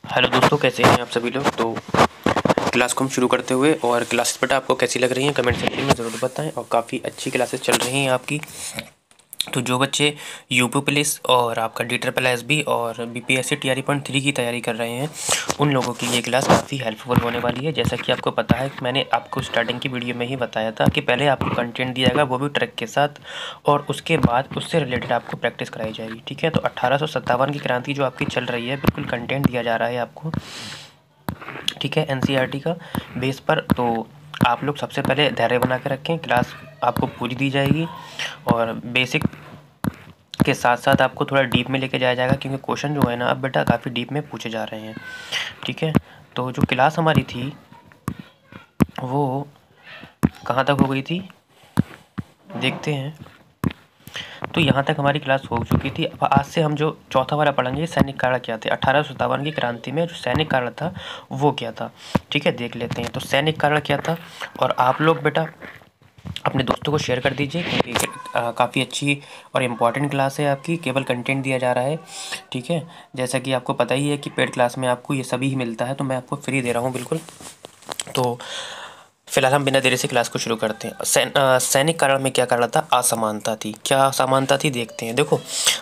Hello दोस्तों, कैसे हैं आप सभी लोग। तो क्लास को हम शुरू करते हुए, और क्लासेस बेटा आपको कैसी लग रही हैं कमेंट सेक्शन में ज़रूर बताएं। और काफ़ी अच्छी क्लासेस चल रही हैं आपकी। तो जो बच्चे यूपी पुलिस और आपका DRRR और BPSC TRE.3 की तैयारी कर रहे हैं, उन लोगों के लिए ये क्लास काफ़ी हेल्पफुल होने वाली है। जैसा कि आपको पता है, मैंने आपको स्टार्टिंग की वीडियो में ही बताया था कि पहले आपको कंटेंट दिया जाएगा, वो भी ट्रैक के साथ, और उसके बाद उससे रिलेटेड आपको प्रैक्टिस कराई जाएगी। ठीक है। तो 1857 की क्रांति जो आपकी चल रही है, बिल्कुल कंटेंट दिया जा रहा है आपको। ठीक है, NCERT का बेस पर। तो आप लोग सबसे पहले धैर्य बना के रखें, क्लास आपको पूरी दी जाएगी और बेसिक के साथ साथ आपको थोड़ा डीप में लेके जाया जाएगा, क्योंकि क्वेश्चन जो है ना अब बेटा काफ़ी डीप में पूछे जा रहे हैं। ठीक है। तो जो क्लास हमारी थी वो कहाँ तक हो गई थी देखते हैं। तो यहाँ तक हमारी क्लास हो चुकी थी। अब आज से हम जो चौथा वाला पढ़ेंगे, सैनिक कारण क्या थे। 1857 की क्रांति में जो सैनिक कारण था वो क्या था। ठीक है, देख लेते हैं। तो सैनिक कारण क्या था, और आप लोग बेटा अपने दोस्तों को शेयर कर दीजिए, क्योंकि काफ़ी अच्छी और इम्पॉर्टेंट क्लास है आपकी। केवल कंटेंट दिया जा रहा है। ठीक है, जैसा कि आपको पता ही है कि पेड क्लास में आपको ये सभी ही मिलता है, तो मैं आपको फ्री दे रहा हूँ बिल्कुल। तो फिलहाल हम बिना देरी से क्लास को शुरू करते हैं। सैनिक कारण में क्या कारण था, असमानता थी। क्या असमानता थी देखते हैं। देखो,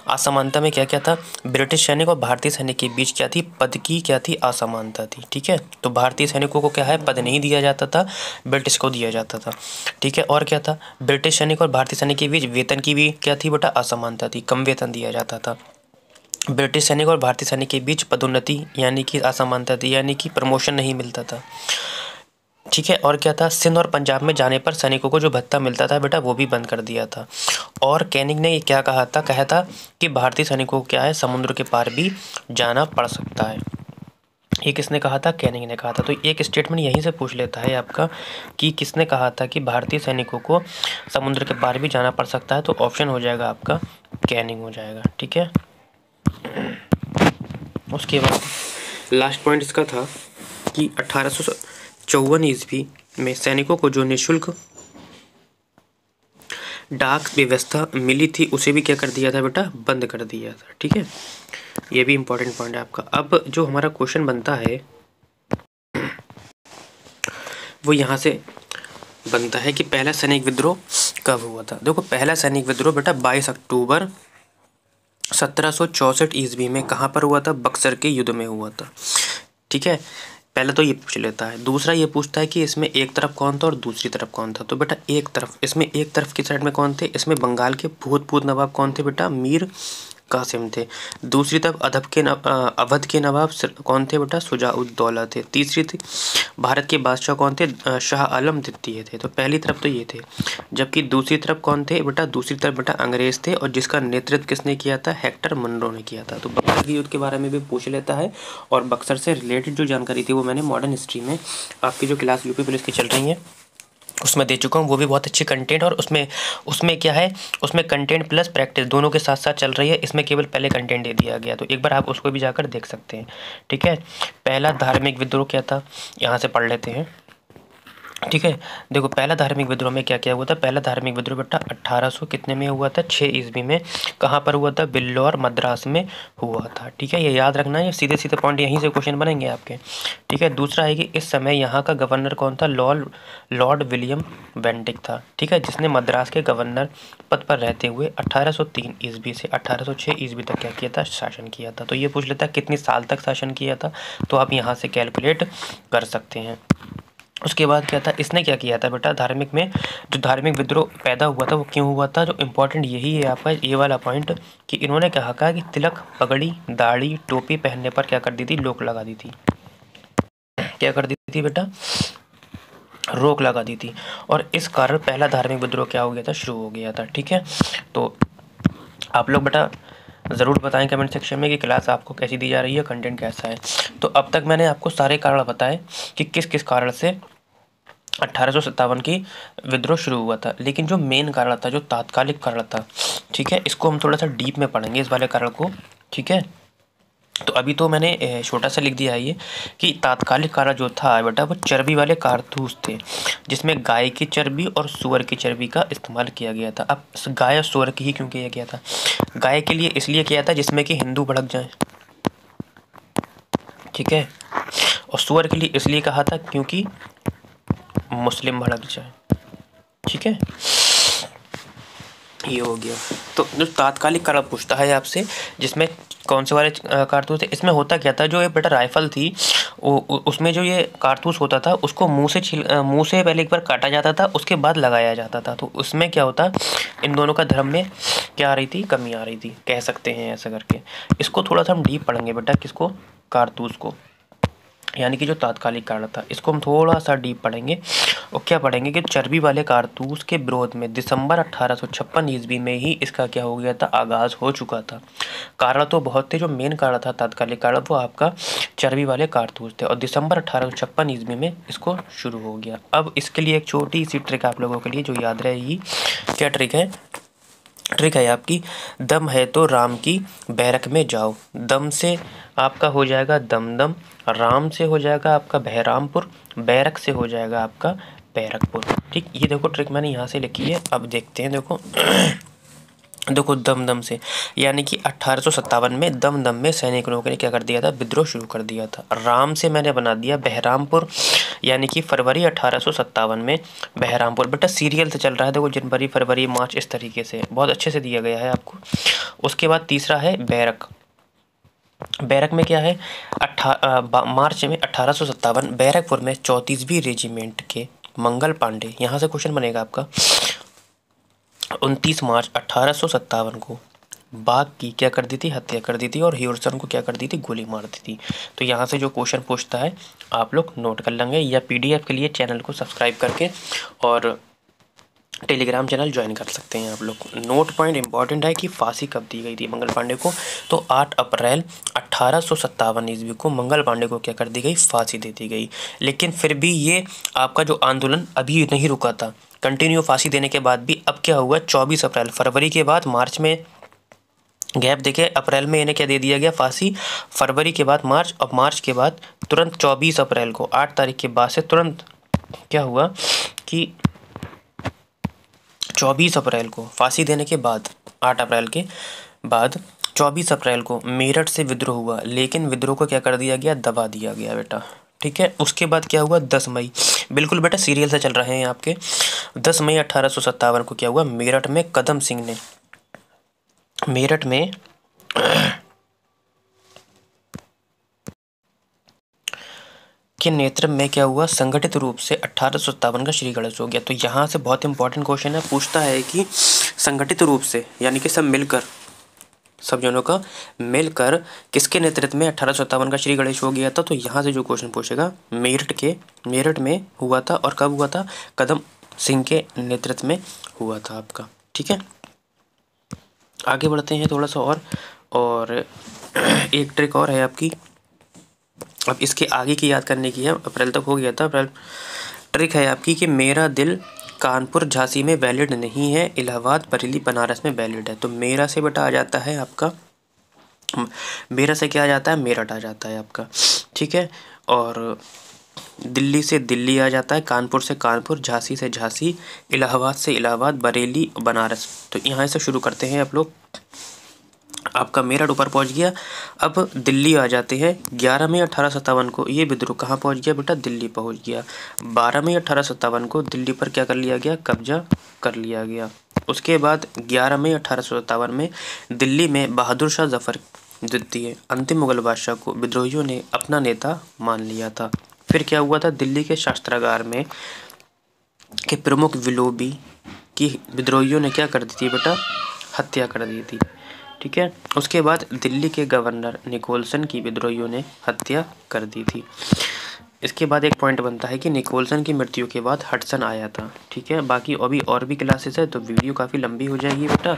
असमानता में क्या क्या था। ब्रिटिश सैनिक और भारतीय सैनिक के बीच क्या थी, पद की क्या थी, असमानता थी। ठीक है। तो भारतीय सैनिकों को क्या है, पद नहीं दिया जाता था, ब्रिटिश को दिया जाता था। ठीक है। और क्या था, ब्रिटिश सैनिक और भारतीय सैनिक के बीच वेतन की भी क्या थी बेटा, असमानता थी, कम वेतन दिया जाता था। ब्रिटिश सैनिक और भारतीय सैनिक के बीच पदोन्नति यानी कि असमानता थी, यानी कि प्रमोशन नहीं मिलता था। ठीक है। और क्या था, सिंध और पंजाब में जाने पर सैनिकों को जो भत्ता मिलता था बेटा, वो भी बंद कर दिया था। और कैनिंग ने ये क्या कहा था कि भारतीय सैनिकों को क्या है, समुद्र के पार भी जाना पड़ सकता है। ये किसने कहा था, कैनिंग ने कहा था। तो एक स्टेटमेंट यहीं से पूछ लेता है आपका कि किसने कहा था कि भारतीय सैनिकों को समुद्र के पार भी जाना पड़ सकता है। तो ऑप्शन हो जाएगा आपका कैनिंग हो जाएगा। ठीक है। उसके बाद लास्ट पॉइंट इसका था कि 1854 ईस्वी में सैनिकों को जो निःशुल्क डाक व्यवस्था मिली थी, उसे भी क्या कर दिया था बेटा, बंद कर दिया था। ठीक है, ये भी इंपॉर्टेंट पॉइंट है आपका। अब जो हमारा क्वेश्चन बनता है वो यहाँ से बनता है कि पहला सैनिक विद्रोह कब हुआ था। देखो, पहला सैनिक विद्रोह बेटा 22 अक्टूबर 1764 ईस्वी में कहाँ पर हुआ था, बक्सर के युद्ध में हुआ था। ठीक है, पहले तो ये पूछ लेता है। दूसरा ये पूछता है कि इसमें एक तरफ कौन था और दूसरी तरफ कौन था। तो बेटा एक तरफ, इसमें एक तरफ की साइड में कौन थे, इसमें बंगाल के भूतपूर्व नवाब कौन थे बेटा, मीर कासिम थे। दूसरी तरफ अवध के नवाब कौन थे बेटा, शुजा-उद-दौला थे। तीसरी थी भारत के बादशाह कौन थे, शाह आलम द्वितीय थे। तो पहली तरफ तो ये थे, जबकि दूसरी तरफ कौन थे बेटा, दूसरी तरफ बेटा अंग्रेज थे, और जिसका नेतृत्व किसने किया था, हेक्टर मनरो ने किया था। तो बक्सर के युद्ध के बारे में भी पूछ लेता है, और बक्सर से रिलेटेड जो जानकारी थी वो मैंने मॉडर्न हिस्ट्री में आपकी जो क्लास यूपी पुलिस की चल रही है उसमें दे चुका हूँ। वो भी बहुत अच्छी कंटेंट, और उसमें क्या है, उसमें कंटेंट प्लस प्रैक्टिस दोनों के साथ साथ चल रही है। इसमें केवल पहले कंटेंट दे दिया गया, तो एक बार आप उसको भी जाकर देख सकते हैं। ठीक है। पहला धार्मिक विद्रोह क्या था, यहाँ से पढ़ लेते हैं। ठीक है, देखो पहला धार्मिक विद्रोह में क्या क्या हुआ था। पहला धार्मिक विद्रोह बेटा 1800 कितने में हुआ था, 6 ईस्वी में। कहाँ पर हुआ था, बिल्लौर मद्रास में हुआ था। ठीक है, ये याद रखना है, सीधे सीधे पॉइंट यहीं से क्वेश्चन बनेंगे आपके। ठीक है। दूसरा है कि इस समय यहाँ का गवर्नर कौन था, लॉर्ड विलियम बेंटिक था। ठीक है, जिसने मद्रास के गवर्नर पद पर रहते हुए 1803 ईस्वी से 1806 ईस्वी तक क्या किया था, शासन किया था। तो ये पूछ लेता है कितनी साल तक शासन किया था, तो आप यहाँ से कैलकुलेट कर सकते हैं। उसके बाद क्या था, इसने क्या किया था बेटा, धार्मिक में जो धार्मिक विद्रोह पैदा हुआ था वो क्यों हुआ था। जो इम्पोर्टेंट यही है आपका ये वाला पॉइंट कि इन्होंने कहा कि तिलक, पगड़ी, दाढ़ी, टोपी पहनने पर क्या कर दी थी, रोक लगा दी थी। क्या कर दी थी बेटा, रोक लगा दी थी। और इस कारण पहला धार्मिक विद्रोह क्या हो गया था, शुरू हो गया था। ठीक है। तो आप लोग बेटा ज़रूर बताएं कमेंट सेक्शन में कि क्लास आपको कैसी दी जा रही है, कंटेंट कैसा है। तो अब तक मैंने आपको सारे कारण बताए कि किस किस कारण से 1857 की विद्रोह शुरू हुआ था। लेकिन जो मेन कारण था, जो तात्कालिक कारण था, ठीक है, इसको हम थोड़ा सा डीप में पढ़ेंगे इस वाले कारण को। ठीक है। तो अभी तो मैंने छोटा सा लिख दिया है ये कि तात्कालिक कारण जो था बेटा वो चर्बी वाले कारतूस थे, जिसमें गाय की चर्बी और सूअर की चर्बी का इस्तेमाल किया गया था। अब गाय और सूअर की ही क्यों किया गया था, गाय के लिए इसलिए किया था जिसमें कि हिंदू भड़क जाए। ठीक है। और सुअर के लिए इसलिए कहा था क्योंकि मुस्लिम भड़क जाए। ठीक है, ये हो गया। तो जो तात्कालिक काल पूछता है आपसे, जिसमें कौन से वाले कारतूस थे, इसमें होता क्या था, जो ये बेटा राइफल थी उसमें जो ये कारतूस होता था उसको मुंह से पहले एक बार काटा जाता था, उसके बाद लगाया जाता था। तो उसमें क्या होता, इन दोनों का धर्म में क्या आ रही थी, कमी आ रही थी, कह सकते हैं ऐसा करके। इसको थोड़ा सा हम डीप पढ़ेंगे बेटा, किसको, कारतूस को, यानी कि जो तात्कालिक कारण था, इसको हम थोड़ा सा डीप पढ़ेंगे। और क्या पढ़ेंगे कि चर्बी वाले कारतूस के विरोध में दिसंबर 1856 ईस्वी में ही इसका क्या हो गया था, आगाज़ हो चुका था। कारण तो बहुत थे, जो मेन कारण था तात्कालिक कारण वो आपका चर्बी वाले कारतूस थे, और दिसंबर 1856 ईस्वी में इसको शुरू हो गया। अब इसके लिए एक छोटी सी ट्रिक आप लोगों के लिए जो याद रहेगी। क्या ट्रिक है, ट्रिक है आपकी, दम है तो राम की बैरक में जाओ। दम से आपका हो जाएगा दमदम, राम से हो जाएगा आपका बहरामपुर, बैरक से हो जाएगा आपका बैरकपुर। ठीक, ये देखो ट्रिक मैंने यहाँ से लिखी है। अब देखते हैं, देखो देखो दमदम से, यानी कि 1857 में दमदम में सैनिक लोगों ने क्या कर दिया था, विद्रोह शुरू कर दिया था। राम से मैंने बना दिया बहरामपुर, यानी कि फरवरी 1857 में बहरामपुर। बेटा सीरियल से चल रहा है, देखो जनवरी फरवरी मार्च, इस तरीके से बहुत अच्छे से दिया गया है आपको। उसके बाद तीसरा है बैरक। बैरक में क्या है, मार्च में 1857 बैरकपुर में 34वीं रेजिमेंट के मंगल पांडे, यहाँ से क्वेश्चन बनेगा आपका, 29 मार्च 1857 को बाघ की क्या कर दी थी, हत्या कर दी थी, और ह्यूरसन को क्या कर दी थी, गोली मार दी थी। तो यहाँ से जो क्वेश्चन पूछता है आप लोग नोट कर लेंगे, या पीडीएफ के लिए चैनल को सब्सक्राइब करके और टेलीग्राम चैनल ज्वाइन कर सकते हैं आप लोग। नोट पॉइंट इंपॉर्टेंट है कि फांसी कब दी गई थी मंगल पांडे को, तो 8 अप्रैल 1857 ईस्वी को मंगल पांडे को क्या कर दी गई, फांसी दे दी गई। लेकिन फिर भी ये आपका जो आंदोलन अभी नहीं रुका था, कंटिन्यू फांसी देने के बाद भी अब क्या हुआ, 24 अप्रैल, फरवरी के बाद मार्च में गैप देखे, अप्रैल में इन्हें क्या दे दिया गया, फांसी, फरवरी के बाद मार्च, और मार्च के बाद तुरंत 24 अप्रैल को 8 तारीख के बाद से तुरंत क्या हुआ कि 24 अप्रैल को फांसी देने के बाद 8 अप्रैल के बाद 24 अप्रैल को मेरठ से विद्रोह हुआ, लेकिन विद्रोह को क्या कर दिया गया, दबा दिया गया बेटा। ठीक है, उसके बाद क्या हुआ, 10 मई, बिल्कुल बेटा सीरियल से चल रहे हैं आपके, 10 मई 1857 को क्या हुआ, मेरठ में कदम सिंह ने, मेरठ में के नेतृत्व में क्या हुआ, संगठित रूप से 1857 का श्री गणेश हो गया। तो यहाँ से बहुत इंपॉर्टेंट क्वेश्चन है, पूछता है कि संगठित रूप से, यानी कि सब मिलकर, सब जनों का मिलकर किसके नेतृत्व में 1857 का श्री गणेश हो गया था। तो यहाँ से जो क्वेश्चन पूछेगा, मेरठ में हुआ था, और कब हुआ था, कदम सिंह के नेतृत्व में हुआ था आपका। ठीक है, आगे बढ़ते हैं थोड़ा सा और एक ट्रिक और है आपकी, अब इसके आगे की याद करने की है, अप्रैल तक हो गया था अप्रैल। ट्रिक है आपकी कि मेरा दिल कानपुर झांसी में वैलिड नहीं है, इलाहाबाद बरेली बनारस में वैलिड है। तो मेरा से बेटा आ जाता है आपका, मेरा से क्या आ जाता है, मेरठ आ जाता है आपका। ठीक है, और दिल्ली से दिल्ली आ जाता है, कानपुर से कानपुर, झांसी से झांसी, इलाहाबाद से इलाहाबाद, बरेली, बनारस। तो यहाँ से शुरू करते हैं आप लोग। आपका मेरठ ऊपर पहुंच गया। अब दिल्ली आ जाते हैं। 11 मई 1857 को ये विद्रोह कहाँ पहुंच गया बेटा, दिल्ली पहुंच गया। 12 मई 1857 को दिल्ली पर क्या कर लिया गया, कब्जा कर लिया गया। उसके बाद 11 मई 1857 में दिल्ली में बहादुर शाह जफर द्वितीय अंतिम मुगल बादशाह को विद्रोहियों ने अपना नेता मान लिया था। फिर क्या हुआ था, दिल्ली के शास्त्रागार में के प्रमुख विलोबी की विद्रोहियों ने क्या कर दी थी बेटा, हत्या कर दी थी। ठीक है, उसके बाद दिल्ली के गवर्नर निकोलसन की विद्रोहियों ने हत्या कर दी थी। इसके बाद एक पॉइंट बनता है कि निकोलसन की मृत्यु के बाद हडसन आया था। ठीक है, बाकी अभी और भी क्लासेस है तो वीडियो काफ़ी लंबी हो जाएगी बेटा,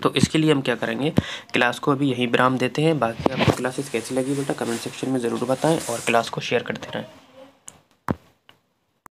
तो इसके लिए हम क्या करेंगे, क्लास को अभी यहीं विराम देते हैं। बाकी आपको क्लासेस कैसी लगी बेटा कमेंट सेक्शन में ज़रूर बताएं, और क्लास को शेयर करते रहें।